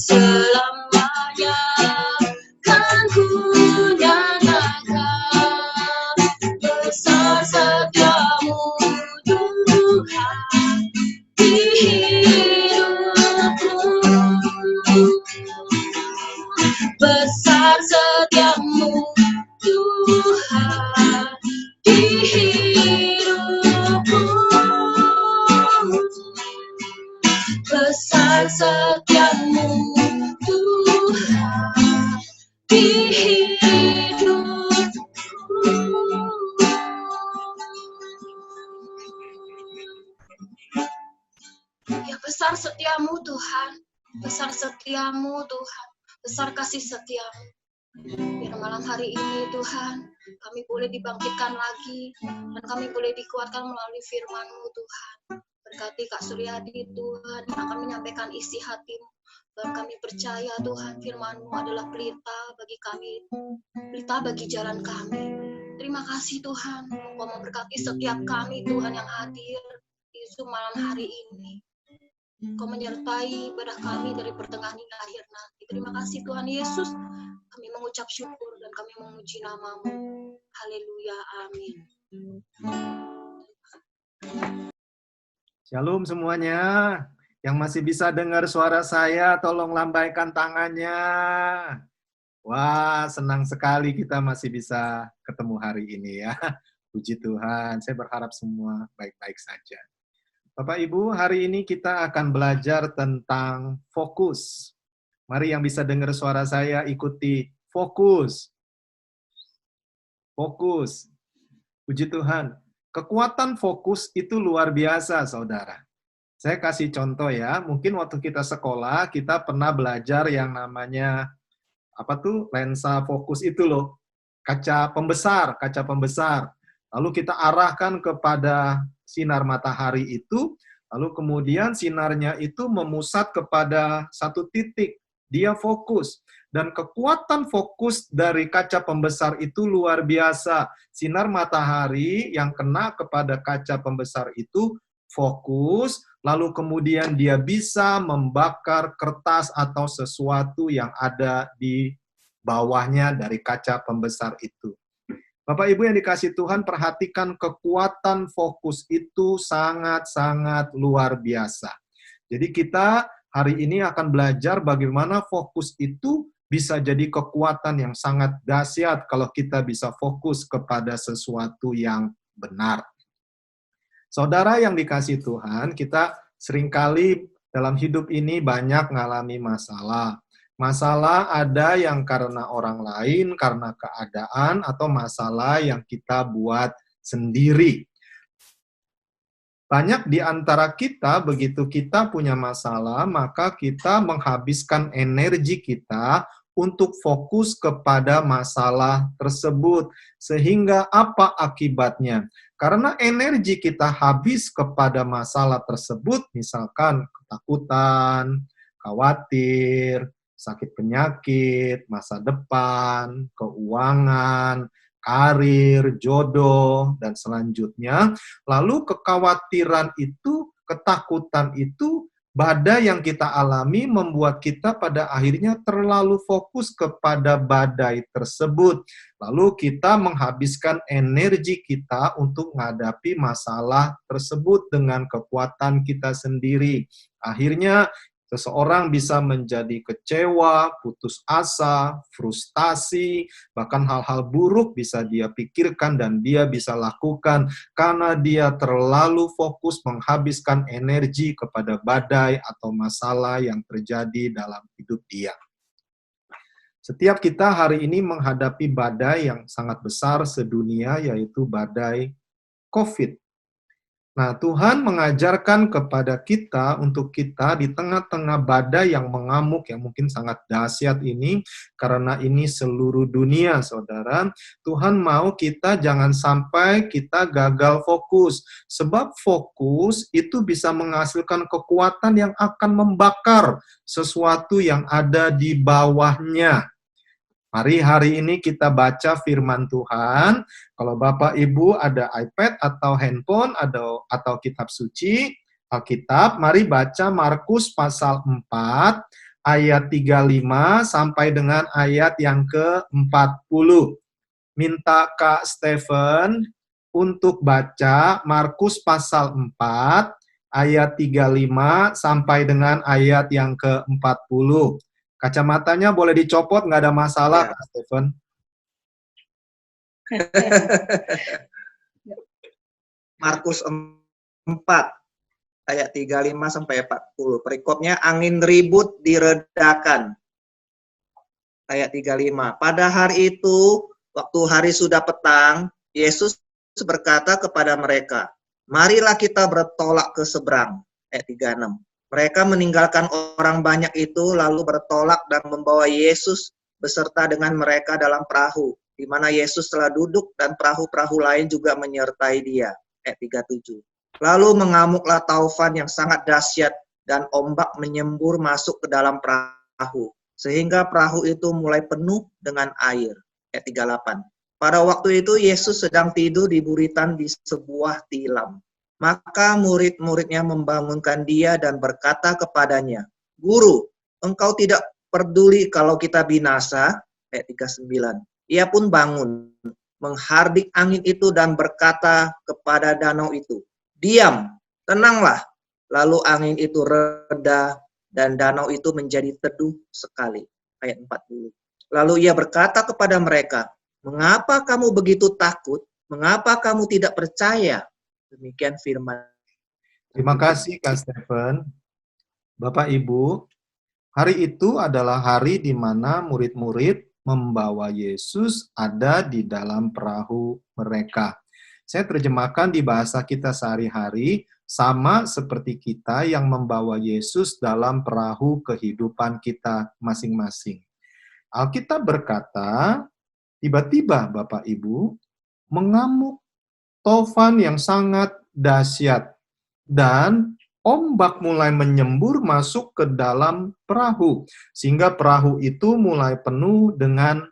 selamanya kan ku nyatakan besar setiamu Tuhan di hidupku. Besar setiamu Tuhan di hidupku. Besar setiamu Tuhan di hidupku. Ya, besar setiamu Tuhan, besar setiamu Tuhan, besar kasih setiamu. Biar malam hari ini Tuhan, kami boleh dibangkitkan lagi, dan kami boleh dikuatkan melalui firman-Mu Tuhan. Berkati Kak Suryadi Tuhan, yang akan menyampaikan isi hati-Mu. Dan kami percaya Tuhan, firman-Mu adalah pelita bagi kami, pelita bagi jalan kami. Terima kasih Tuhan, Engkau memberkati setiap kami Tuhan yang hadir di Zoom malam hari ini. Kau menyertai ibadah kami dari pertengahan hingga akhir nanti. Terima kasih Tuhan Yesus. Kami mengucap syukur dan kami memuji nama-Mu. Haleluya, amin. Shalom semuanya. Yang masih bisa dengar suara saya, tolong lambaikan tangannya. Wah, senang sekali kita masih bisa ketemu hari ini ya. Puji Tuhan, saya berharap semua baik-baik saja. Bapak Ibu, hari ini kita akan belajar tentang fokus. Mari yang bisa dengar suara saya ikuti fokus. Fokus. Puji Tuhan. Kekuatan fokus itu luar biasa, saudara. Saya kasih contoh ya, mungkin waktu kita sekolah, kita pernah belajar yang namanya, lensa fokus itu loh. Kaca pembesar. Lalu kita arahkan kepada sinar matahari itu, lalu kemudian sinarnya itu memusat kepada satu titik. Dia fokus. Dan kekuatan fokus dari kaca pembesar itu luar biasa. Sinar matahari yang kena kepada kaca pembesar itu fokus, lalu kemudian dia bisa membakar kertas atau sesuatu yang ada di bawahnya dari kaca pembesar itu. Bapak Ibu yang dikasih Tuhan, perhatikan kekuatan fokus itu sangat-sangat luar biasa. Jadi kita hari ini akan belajar bagaimana fokus itu bisa jadi kekuatan yang sangat dahsyat kalau kita bisa fokus kepada sesuatu yang benar. Saudara yang dikasih Tuhan, kita seringkali dalam hidup ini banyak mengalami masalah. Masalah ada yang karena orang lain, karena keadaan, atau masalah yang kita buat sendiri. Banyak di antara kita, begitu kita punya masalah, maka kita menghabiskan energi kita untuk fokus kepada masalah tersebut. Sehingga apa akibatnya? Karena energi kita habis kepada masalah tersebut, misalkan ketakutan, khawatir, sakit penyakit, masa depan, keuangan, karir, jodoh, dan selanjutnya. Lalu kekhawatiran itu, ketakutan itu, badai yang kita alami membuat kita pada akhirnya terlalu fokus kepada badai tersebut. Lalu kita menghabiskan energi kita untuk menghadapi masalah tersebut dengan kekuatan kita sendiri. Akhirnya seseorang bisa menjadi kecewa, putus asa, frustasi, bahkan hal-hal buruk bisa dia pikirkan dan dia bisa lakukan karena dia terlalu fokus menghabiskan energi kepada badai atau masalah yang terjadi dalam hidup dia. Setiap kita hari ini menghadapi badai yang sangat besar sedunia, yaitu badai COVID. Nah, Tuhan mengajarkan kepada kita, untuk kita di tengah-tengah badai yang mengamuk, yang mungkin sangat dahsyat ini, karena ini seluruh dunia, saudara. Tuhan mau kita jangan sampai kita gagal fokus. Sebab fokus itu bisa menghasilkan kekuatan yang akan membakar sesuatu yang ada di bawahnya. Mari hari ini kita baca firman Tuhan. Kalau Bapak Ibu ada iPad atau handphone atau kitab suci, Alkitab, mari baca Markus pasal 4 ayat 35 sampai dengan ayat yang ke-40. Minta Kak Stephen untuk baca Markus pasal 4 ayat 35 sampai dengan ayat yang ke-40. Kacamatanya boleh dicopot, nggak ada masalah, Ya. Kak Stephen. Markus 4 ayat 35 sampai 40. Perikopnya angin ribut diredakan. Ayat 35. Pada hari itu, waktu hari sudah petang, Yesus berkata kepada mereka, "Marilah kita bertolak ke seberang." Ayat 36. Mereka meninggalkan orang banyak itu lalu bertolak dan membawa Yesus beserta dengan mereka dalam perahu, di mana Yesus telah duduk dan perahu-perahu lain juga menyertai dia. Ayat 37. Lalu mengamuklah taufan yang sangat dahsyat dan ombak menyembur masuk ke dalam perahu, sehingga perahu itu mulai penuh dengan air. Ayat 38. Pada waktu itu Yesus sedang tidur di buritan di sebuah tilam. Maka murid-muridnya membangunkan dia dan berkata kepadanya, "Guru, engkau tidak peduli kalau kita binasa?" Ayat 39. Ia pun bangun, menghardik angin itu dan berkata kepada danau itu, "Diam, tenanglah." Lalu angin itu reda dan danau itu menjadi teduh sekali. Ayat 40. Lalu ia berkata kepada mereka, "Mengapa kamu begitu takut? Mengapa kamu tidak percaya?" Demikian firman. Terima kasih, Kak Stephen. Bapak Ibu, hari itu adalah hari di mana murid-murid membawa Yesus ada di dalam perahu mereka. Saya terjemahkan di bahasa kita sehari-hari, sama seperti kita yang membawa Yesus dalam perahu kehidupan kita masing-masing. Alkitab berkata, tiba-tiba Bapak Ibu, mengamuk taufan yang sangat dahsyat, dan ombak mulai menyembur masuk ke dalam perahu, sehingga perahu itu mulai penuh dengan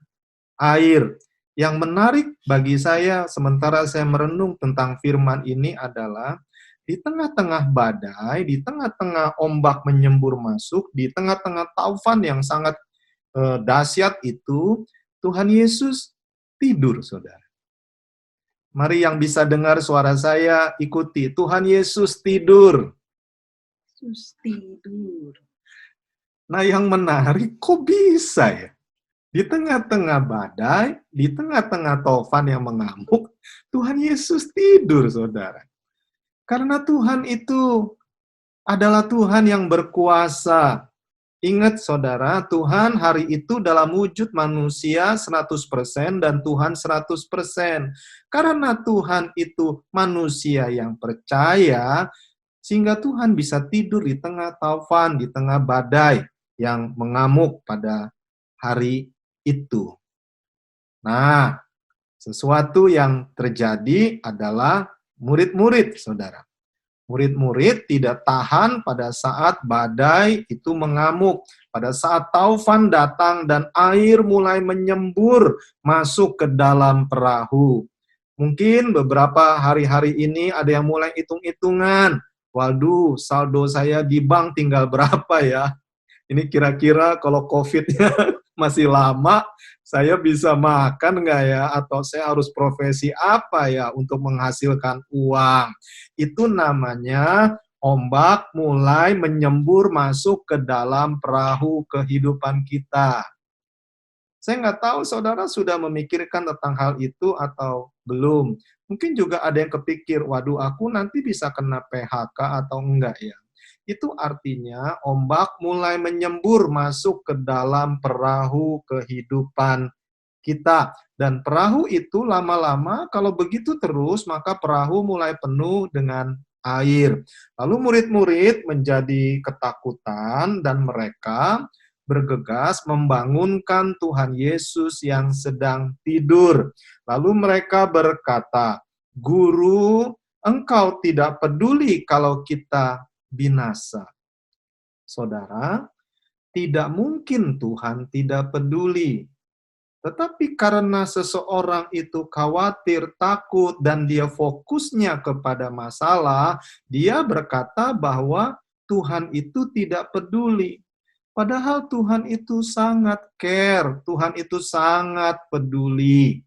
air. Yang menarik bagi saya, sementara saya merenung tentang firman ini adalah, di tengah-tengah badai, di tengah-tengah ombak menyembur masuk, di tengah-tengah taufan yang sangat dahsyat itu, Tuhan Yesus tidur, saudara. Mari yang bisa dengar suara saya, ikuti. Tuhan Yesus tidur. Yesus tidur. Nah, yang menarik, kok bisa ya? Di tengah-tengah badai, di tengah-tengah taufan yang mengamuk, Tuhan Yesus tidur, saudara. Karena Tuhan itu adalah Tuhan yang berkuasa. Ingat, saudara, Tuhan hari itu dalam wujud manusia 100% dan Tuhan 100%. Karena Tuhan itu manusia yang percaya, sehingga Tuhan bisa tidur di tengah taufan, di tengah badai yang mengamuk pada hari itu. Nah, sesuatu yang terjadi adalah murid-murid, saudara. Murid-murid tidak tahan pada saat badai itu mengamuk, pada saat taufan datang dan air mulai menyembur masuk ke dalam perahu. Mungkin beberapa hari-hari ini ada yang mulai hitung-hitungan. Waduh, saldo saya di bank tinggal berapa ya? Ini kira-kira kalau COVID-nya masih lama, saya bisa makan nggak ya? Atau saya harus profesi apa ya untuk menghasilkan uang? Itu namanya ombak mulai menyembur masuk ke dalam perahu kehidupan kita. Saya nggak tahu saudara sudah memikirkan tentang hal itu atau belum. Mungkin juga ada yang kepikir, waduh aku nanti bisa kena PHK atau enggak ya. Itu artinya ombak mulai menyembur masuk ke dalam perahu kehidupan kita. Dan perahu itu lama-lama kalau begitu terus, maka perahu mulai penuh dengan air. Lalu murid-murid menjadi ketakutan dan mereka bergegas membangunkan Tuhan Yesus yang sedang tidur. Lalu mereka berkata, "Guru, engkau tidak peduli kalau kita binasa." Saudara, tidak mungkin Tuhan tidak peduli. Tetapi karena seseorang itu khawatir, takut, dan dia fokusnya kepada masalah, dia berkata bahwa Tuhan itu tidak peduli. Padahal Tuhan itu sangat care, Tuhan itu sangat peduli.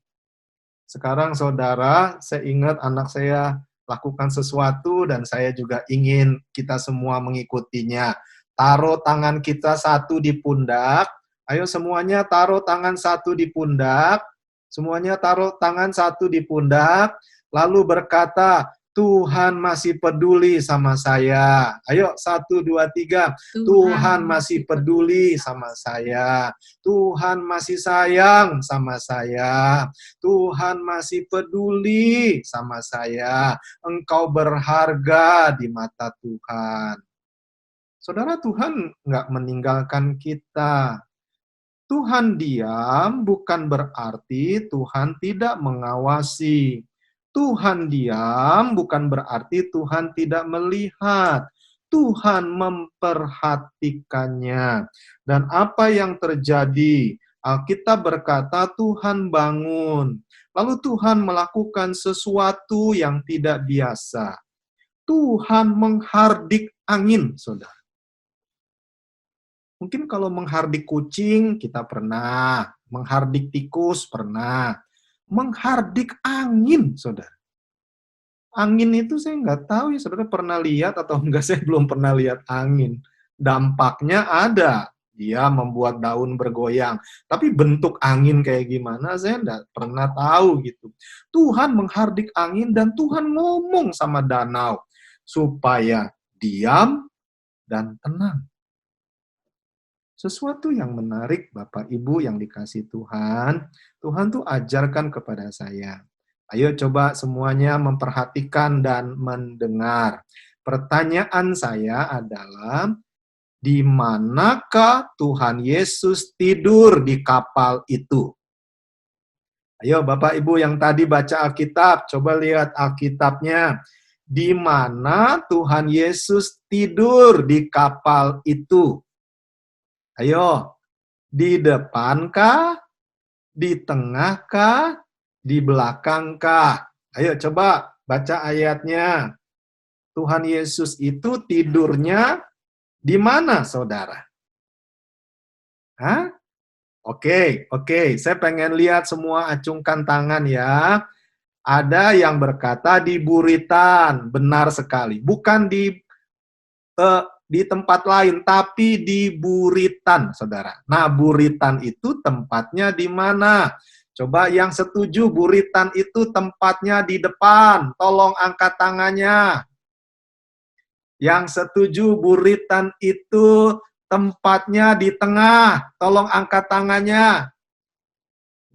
Sekarang saudara, saya ingat anak saya lakukan sesuatu dan saya juga ingin kita semua mengikutinya. Taruh tangan kita satu di pundak. Ayo semuanya taruh tangan satu di pundak. Semuanya taruh tangan satu di pundak. Lalu berkata, Tuhan masih peduli sama saya. Ayo, 1, 2, 3. Tuhan masih peduli sama saya. Tuhan masih sayang sama saya. Tuhan masih peduli sama saya. Engkau berharga di mata Tuhan. Saudara, Tuhan nggak meninggalkan kita. Tuhan diam bukan berarti Tuhan tidak mengawasi. Tuhan diam bukan berarti Tuhan tidak melihat. Tuhan memperhatikannya. Dan apa yang terjadi? Alkitab berkata Tuhan bangun. Lalu Tuhan melakukan sesuatu yang tidak biasa. Tuhan menghardik angin, saudara. Mungkin kalau menghardik kucing, kita pernah. Menghardik tikus, pernah. Menghardik angin, saudara. Angin itu saya nggak tahu ya, saudara pernah lihat atau enggak, saya belum pernah lihat angin. Dampaknya ada. Dia membuat daun bergoyang. Tapi bentuk angin kayak gimana, saya nggak pernah tahu gitu. Tuhan menghardik angin dan Tuhan ngomong sama danau. Supaya diam dan tenang. Sesuatu yang menarik, Bapak Ibu yang dikasih Tuhan, Tuhan tuh ajarkan kepada saya. Ayo coba semuanya memperhatikan dan mendengar. Pertanyaan saya adalah, di manakah Tuhan Yesus tidur di kapal itu? Ayo Bapak Ibu yang tadi baca Alkitab, coba lihat Alkitabnya. Di mana Tuhan Yesus tidur di kapal itu? Ayo, di depankah, di tengahkah, di belakangkah? Ayo coba baca ayatnya. Tuhan Yesus itu tidurnya di mana, saudara? Hah? Oke. Saya pengen lihat semua acungkan tangan ya. Ada yang berkata di buritan, benar sekali. Bukan di tempat lain, tapi di buritan, saudara. Nah, buritan itu tempatnya di mana? Coba yang setuju buritan itu tempatnya di depan, tolong angkat tangannya. Yang setuju buritan itu tempatnya di tengah, tolong angkat tangannya.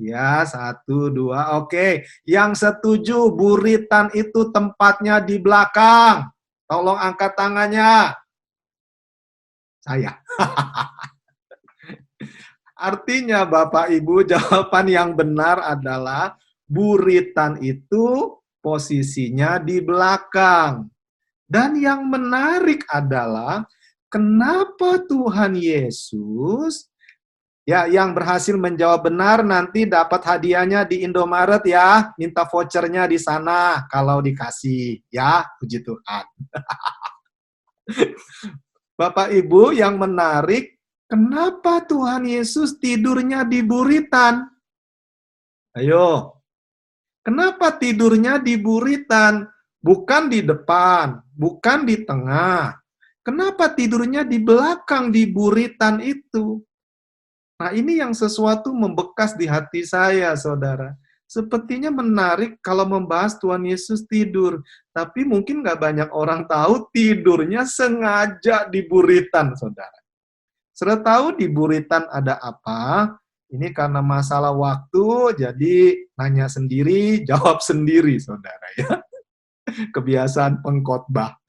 Ya, 1, 2, oke. Yang setuju buritan itu tempatnya di belakang, tolong angkat tangannya. Saya. Artinya Bapak Ibu, jawaban yang benar adalah buritan itu posisinya di belakang. Dan yang menarik adalah kenapa Tuhan Yesus, ya yang berhasil menjawab benar nanti dapat hadiahnya di Indomaret ya, minta vouchernya di sana kalau dikasih ya, puji Tuhan. Bapak Ibu yang menarik, kenapa Tuhan Yesus tidurnya di buritan? Ayo, kenapa tidurnya di buritan? Bukan di depan, bukan di tengah. Kenapa tidurnya di belakang di buritan itu? Nah, ini yang sesuatu membekas di hati saya, saudara. Sepertinya menarik kalau membahas Tuhan Yesus tidur. Tapi mungkin nggak banyak orang tahu tidurnya sengaja di buritan, saudara. Sudah tahu di buritan ada apa? Ini karena masalah waktu, jadi nanya sendiri, jawab sendiri, saudara ya. Kebiasaan pengkhotbah.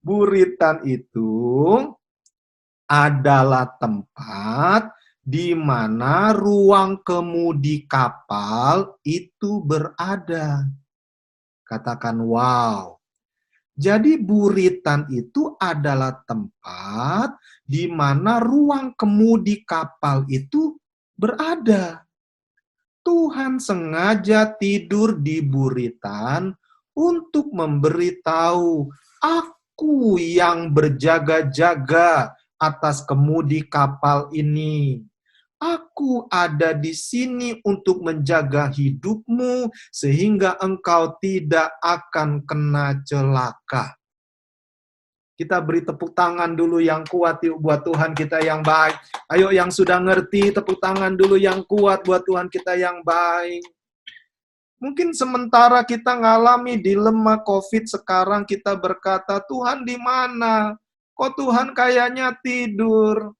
Buritan itu adalah tempat di mana ruang kemudi kapal itu berada. Katakan wow. Jadi buritan itu adalah tempat di mana ruang kemudi kapal itu berada. Tuhan sengaja tidur di buritan untuk memberitahu, aku yang berjaga-jaga, atas kemudi kapal ini. Aku ada di sini untuk menjaga hidupmu sehingga engkau tidak akan kena celaka. Kita beri tepuk tangan dulu yang kuat yuk buat Tuhan kita yang baik. Ayo yang sudah ngerti, tepuk tangan dulu yang kuat buat Tuhan kita yang baik. Mungkin sementara kita ngalami dilema COVID sekarang kita berkata, Tuhan di mana? Kok Tuhan kayaknya tidur?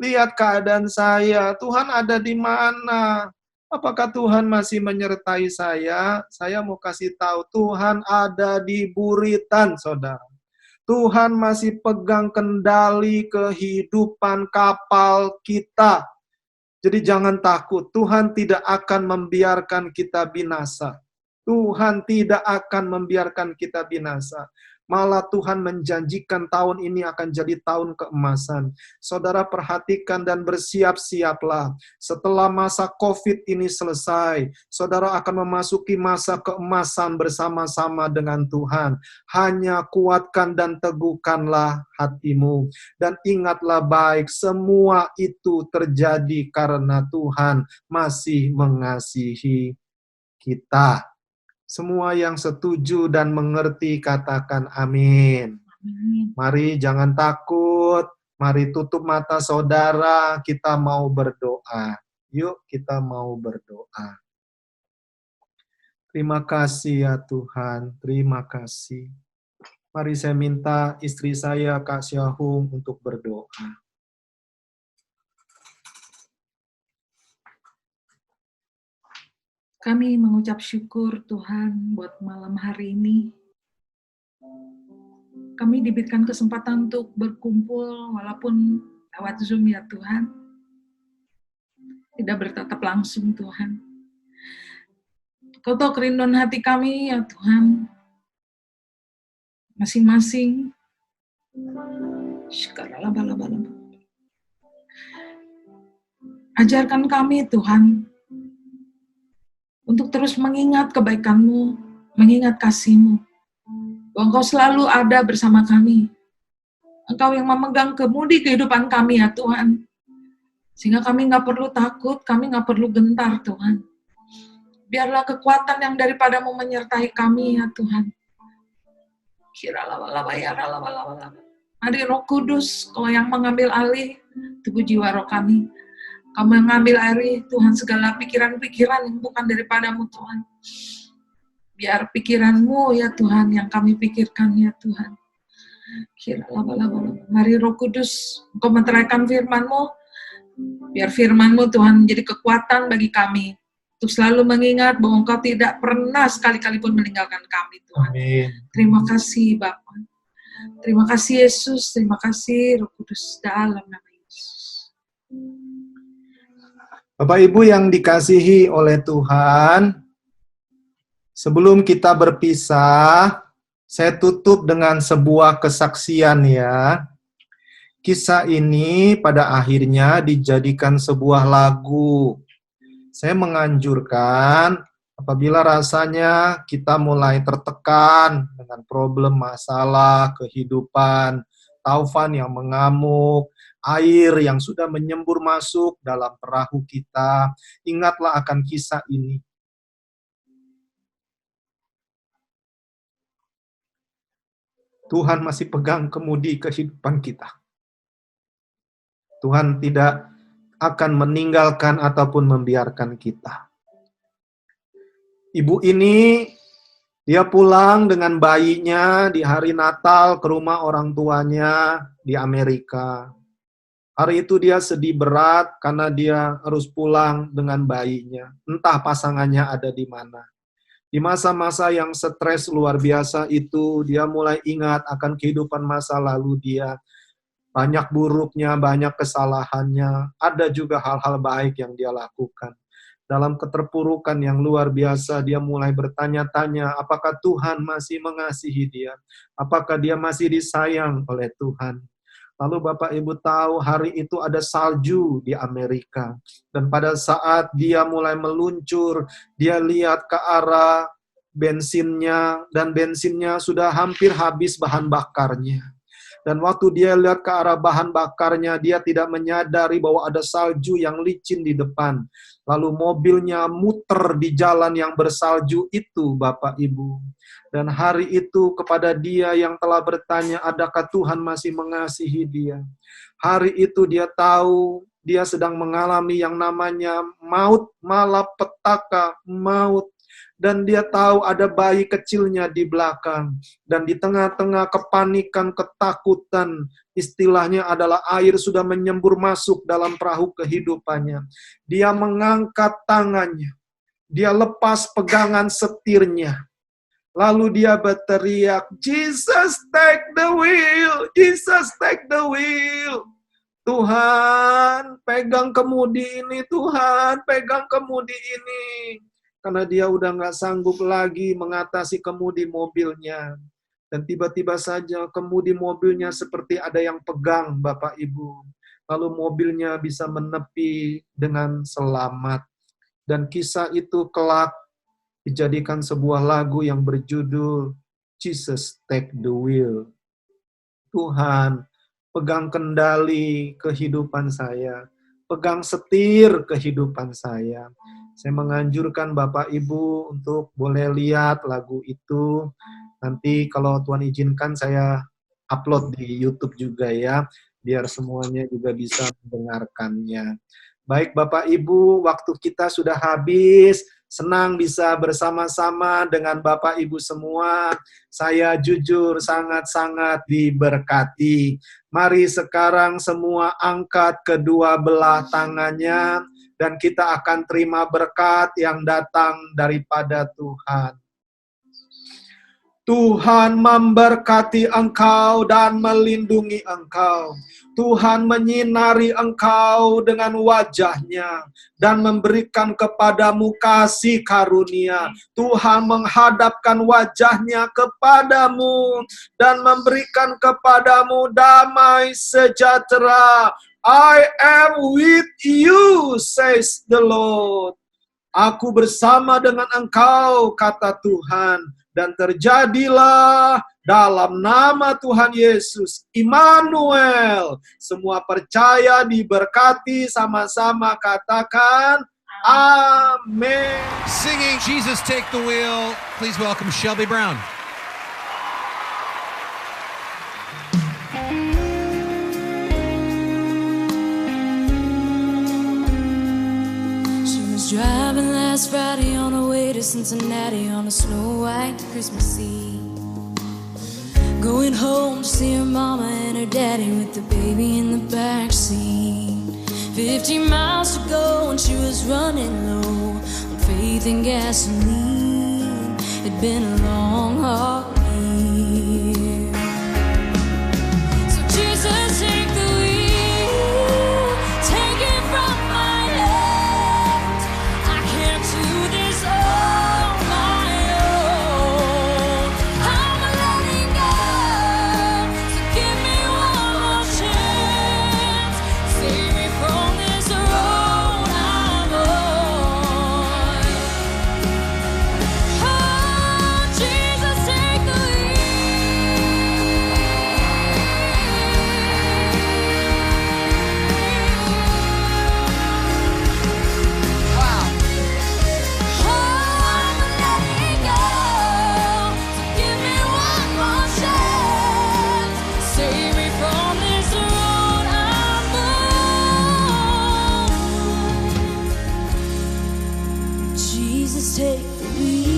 Lihat keadaan saya, Tuhan ada di mana? Apakah Tuhan masih menyertai saya? Saya mau kasih tahu, Tuhan ada di buritan, saudara. Tuhan masih pegang kendali kehidupan kapal kita. Jadi jangan takut, Tuhan tidak akan membiarkan kita binasa. Tuhan tidak akan membiarkan kita binasa. Malah Tuhan menjanjikan tahun ini akan jadi tahun keemasan. Saudara perhatikan dan bersiap-siaplah. Setelah masa COVID ini selesai, saudara akan memasuki masa keemasan bersama-sama dengan Tuhan. Hanya kuatkan dan teguhkanlah hatimu. Dan ingatlah baik, semua itu terjadi karena Tuhan masih mengasihi kita. Semua yang setuju dan mengerti katakan amin. Mari jangan takut. Mari tutup mata saudara. Kita mau berdoa. Yuk kita mau berdoa. Terima kasih ya Tuhan. Terima kasih. Mari saya minta istri saya Kak Syahung untuk berdoa. Kami mengucap syukur Tuhan buat malam hari ini. Kami diberikan kesempatan untuk berkumpul walaupun lewat Zoom ya Tuhan. Tidak bertatap langsung Tuhan. Kau tahu kerinduan hati kami ya Tuhan. Masing-masing. Ajarkan kami Tuhan untuk terus mengingat kebaikan-Mu, mengingat kasih-Mu. Bahwa Engkau selalu ada bersama kami. Engkau yang memegang kemudi kehidupan kami ya Tuhan. Sehingga kami nggak perlu takut, kami nggak perlu gentar Tuhan. Biarlah kekuatan yang daripada-Mu menyertai kami ya Tuhan. Mari Roh Kudus, Kau yang mengambil alih tubuh jiwa roh kami. Kamu yang ngambil alih Tuhan segala pikiran-pikiran yang bukan daripada-Mu Tuhan. Biar pikiran-Mu ya Tuhan yang kami pikirkan ya Tuhan. Mari Roh Kudus, Engkau meteraikan firman-Mu. Biar firman-Mu Tuhan menjadi kekuatan bagi kami. Untuk selalu mengingat bahwa Engkau tidak pernah sekali-kali pun meninggalkan kami Tuhan. Amin. Terima kasih Bapa. Terima kasih Yesus. Terima kasih Roh Kudus dalam nama Yesus. Bapak Ibu yang dikasihi oleh Tuhan, sebelum kita berpisah, saya tutup dengan sebuah kesaksian ya. Kisah ini pada akhirnya dijadikan sebuah lagu. Saya menganjurkan apabila rasanya kita mulai tertekan dengan problem masalah kehidupan, taufan yang mengamuk, air yang sudah menyembur masuk dalam perahu kita, ingatlah akan kisah ini. Tuhan masih pegang kemudi kehidupan kita. Tuhan tidak akan meninggalkan ataupun membiarkan kita. Ibu ini, dia pulang dengan bayinya di hari Natal ke rumah orang tuanya di Amerika. Hari itu dia sedih berat karena dia harus pulang dengan bayinya. Entah pasangannya ada di mana. Di masa-masa yang stres luar biasa itu, dia mulai ingat akan kehidupan masa lalu dia. Banyak buruknya, banyak kesalahannya. Ada juga hal-hal baik yang dia lakukan. Dalam keterpurukan yang luar biasa, dia mulai bertanya-tanya, apakah Tuhan masih mengasihi dia? Apakah dia masih disayang oleh Tuhan? Lalu Bapak Ibu tahu hari itu ada salju di Amerika. Dan pada saat dia mulai meluncur, dia lihat ke arah bensinnya, dan bensinnya sudah hampir habis bahan bakarnya. Dan waktu dia lihat ke arah bahan bakarnya, dia tidak menyadari bahwa ada salju yang licin di depan. Lalu mobilnya muter di jalan yang bersalju itu, Bapak Ibu. Dan hari itu kepada dia yang telah bertanya, adakah Tuhan masih mengasihi dia? Hari itu dia tahu dia sedang mengalami yang namanya maut, malapetaka, maut. Dan dia tahu ada bayi kecilnya di belakang. Dan di tengah-tengah kepanikan, ketakutan, istilahnya adalah air sudah menyembur masuk dalam perahu kehidupannya. Dia mengangkat tangannya. Dia lepas pegangan setirnya. Lalu dia berteriak, Jesus take the wheel, Jesus take the wheel. Tuhan, pegang kemudi ini, Tuhan, pegang kemudi ini. Karena dia udah nggak sanggup lagi mengatasi kemudi mobilnya. Dan tiba-tiba saja kemudi mobilnya seperti ada yang pegang, Bapak Ibu. Lalu mobilnya bisa menepi dengan selamat. Dan kisah itu kelak dijadikan sebuah lagu yang berjudul Jesus Take the Wheel. Tuhan, pegang kendali kehidupan saya. Pegang setir kehidupan saya. Saya menganjurkan Bapak Ibu untuk boleh lihat lagu itu. Nanti kalau Tuhan izinkan saya upload di YouTube juga ya, biar semuanya juga bisa mendengarkannya. Baik Bapak Ibu, waktu kita sudah habis. Senang bisa bersama-sama dengan Bapak Ibu semua. Saya jujur sangat-sangat diberkati. Mari sekarang semua angkat kedua belah tangannya. Dan kita akan terima berkat yang datang daripada Tuhan. Tuhan memberkati engkau dan melindungi engkau. Tuhan menyinari engkau dengan wajah-Nya dan memberikan kepadamu kasih karunia. Tuhan menghadapkan wajah-Nya kepadamu dan memberikan kepadamu damai sejahtera. I am with you, says the Lord. Aku bersama dengan engkau, kata Tuhan. Dan terjadilah dalam nama Tuhan Yesus, Immanuel. Semua percaya diberkati, sama-sama katakan, Amin. Singing Jesus Take the Wheel, please welcome Shelby Brown. Driving last Friday on her way to Cincinnati on a snow-white Christmas Eve. Going home to see her mama and her daddy with the baby in the backseat. 50 miles to go and she was running low on faith and gasoline. It'd been a long, hard year. So Jesus, take the wheel, take it from my hands. I can't do this on my own. I'm letting go, so give me one more chance. Save me from this road I'm on. Oh, Jesus, take the Jesus, take the wheel.